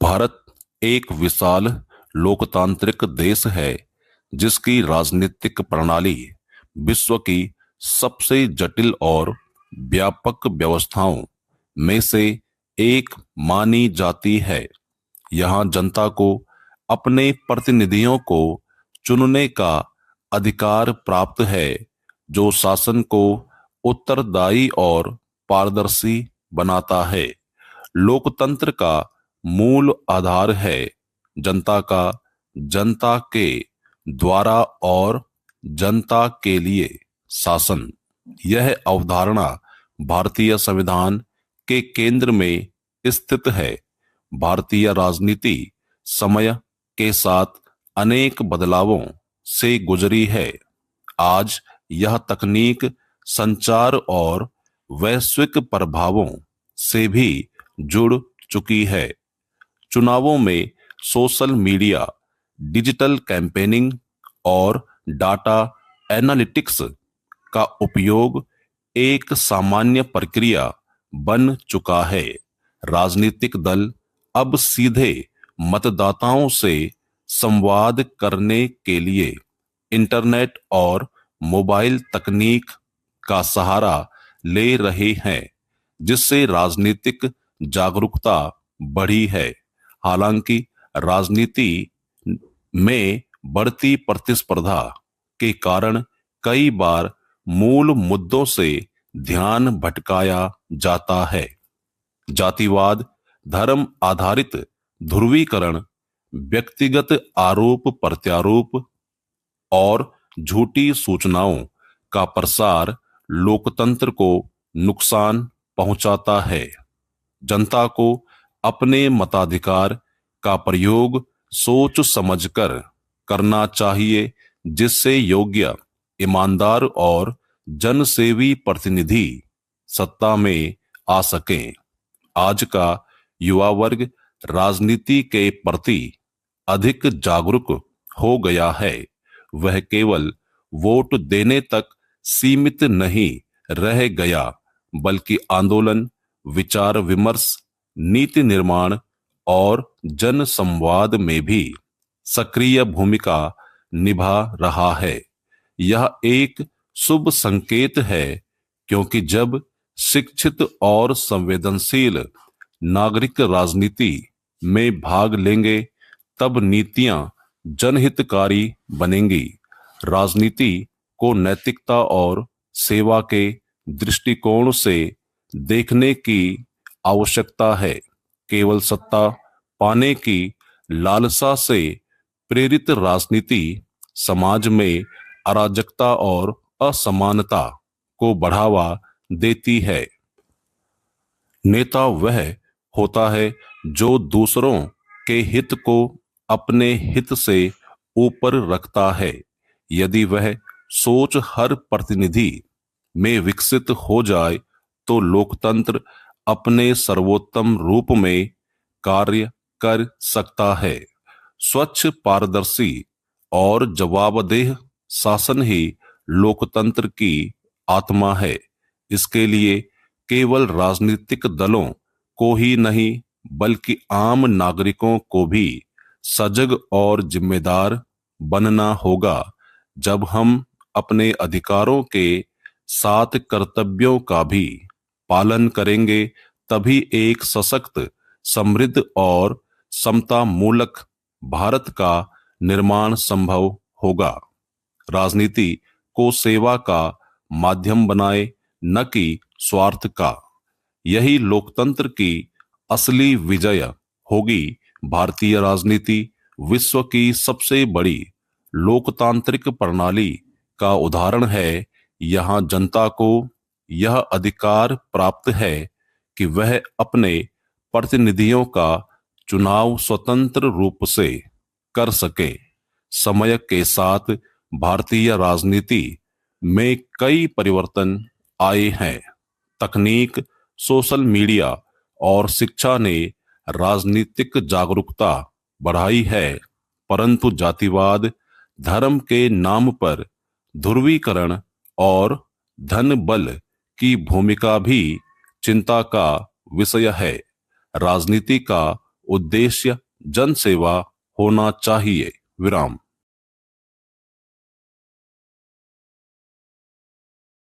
भारत एक विशाल लोकतांत्रिक देश है जिसकी राजनीतिक प्रणाली विश्व की सबसे जटिल और व्यापक व्यवस्थाओं में से एक मानी जाती है। यहाँ जनता को अपने प्रतिनिधियों को चुनने का अधिकार प्राप्त है, जो शासन को उत्तरदायी और पारदर्शी बनाता है। लोकतंत्र का मूल आधार है जनता का जनता के द्वारा और जनता के लिए शासन। यह अवधारणा भारतीय संविधान के केंद्र में स्थित है। भारतीय राजनीति समय के साथ अनेक बदलावों से गुजरी है। आज यह तकनीक, संचार और वैश्विक प्रभावों से भी जुड़ चुकी है। चुनावों में सोशल मीडिया, डिजिटल कैंपेनिंग और डाटा एनालिटिक्स का उपयोग एक सामान्य प्रक्रिया बन चुका है। राजनीतिक दल अब सीधे मतदाताओं से संवाद करने के लिए इंटरनेट और मोबाइल तकनीक का सहारा ले रहे हैं, जिससे राजनीतिक जागरूकता बढ़ी है। हालांकि राजनीति में बढ़ती प्रतिस्पर्धा के कारण कई बार मूल मुद्दों से ध्यान भटकाया जाता है। जातिवाद, धर्म आधारित ध्रुवीकरण, व्यक्तिगत आरोप प्रत्यारोप और झूठी सूचनाओं का प्रसार लोकतंत्र को नुकसान पहुंचाता है। जनता को अपने मताधिकार का प्रयोग सोच समझकर करना चाहिए, जिससे योग्य, ईमानदार और जनसेवी प्रतिनिधि सत्ता में आ सकें। आज का युवा वर्ग राजनीति के प्रति अधिक जागरूक हो गया है। वह केवल वोट देने तक सीमित नहीं रह गया, बल्कि आंदोलन, विचार विमर्श, नीति निर्माण और जन संवाद में भी सक्रिय भूमिका निभा रहा है। यह एक शुभ संकेत है, क्योंकि जब शिक्षित और संवेदनशील नागरिक राजनीति में भाग लेंगे, तब नीतियां जनहितकारी बनेंगी। राजनीति को नैतिकता और सेवा के दृष्टिकोण से देखने की आवश्यकता है। केवल सत्ता पाने की लालसा से प्रेरित राजनीति समाज में अराजकता और असमानता को बढ़ावा देती है। नेता वह होता है जो दूसरों के हित को अपने हित से ऊपर रखता है। यदि वह सोच हर प्रतिनिधि में विकसित हो जाए, तो लोकतंत्र अपने सर्वोत्तम रूप में कार्य कर सकता है। स्वच्छ, पारदर्शी और जवाबदेह शासन ही लोकतंत्र की आत्मा है। इसके लिए केवल राजनीतिक दलों को ही नहीं, बल्कि आम नागरिकों को भी सजग और जिम्मेदार बनना होगा। जब हम अपने अधिकारों के साथ कर्तव्यों का भी पालन करेंगे, तभी एक सशक्त, समृद्ध और समता मूलक भारत का निर्माण संभव होगा। राजनीति को सेवा का माध्यम बनाए, न कि स्वार्थ का। यही लोकतंत्र की असली विजय होगी। भारतीय राजनीति विश्व की सबसे बड़ी लोकतांत्रिक प्रणाली का उदाहरण है। यहाँ जनता को यह अधिकार प्राप्त है कि वह अपने प्रतिनिधियों का चुनाव स्वतंत्र रूप से कर सके। समय के साथ भारतीय राजनीति में कई परिवर्तन आए हैं। तकनीक, सोशल मीडिया और शिक्षा ने राजनीतिक जागरूकता बढ़ाई है, परंतु जातिवाद, धर्म के नाम पर ध्रुवीकरण और धन बल की भूमिका भी चिंता का विषय है। राजनीति का उद्देश्य जन सेवा होना चाहिए। विराम।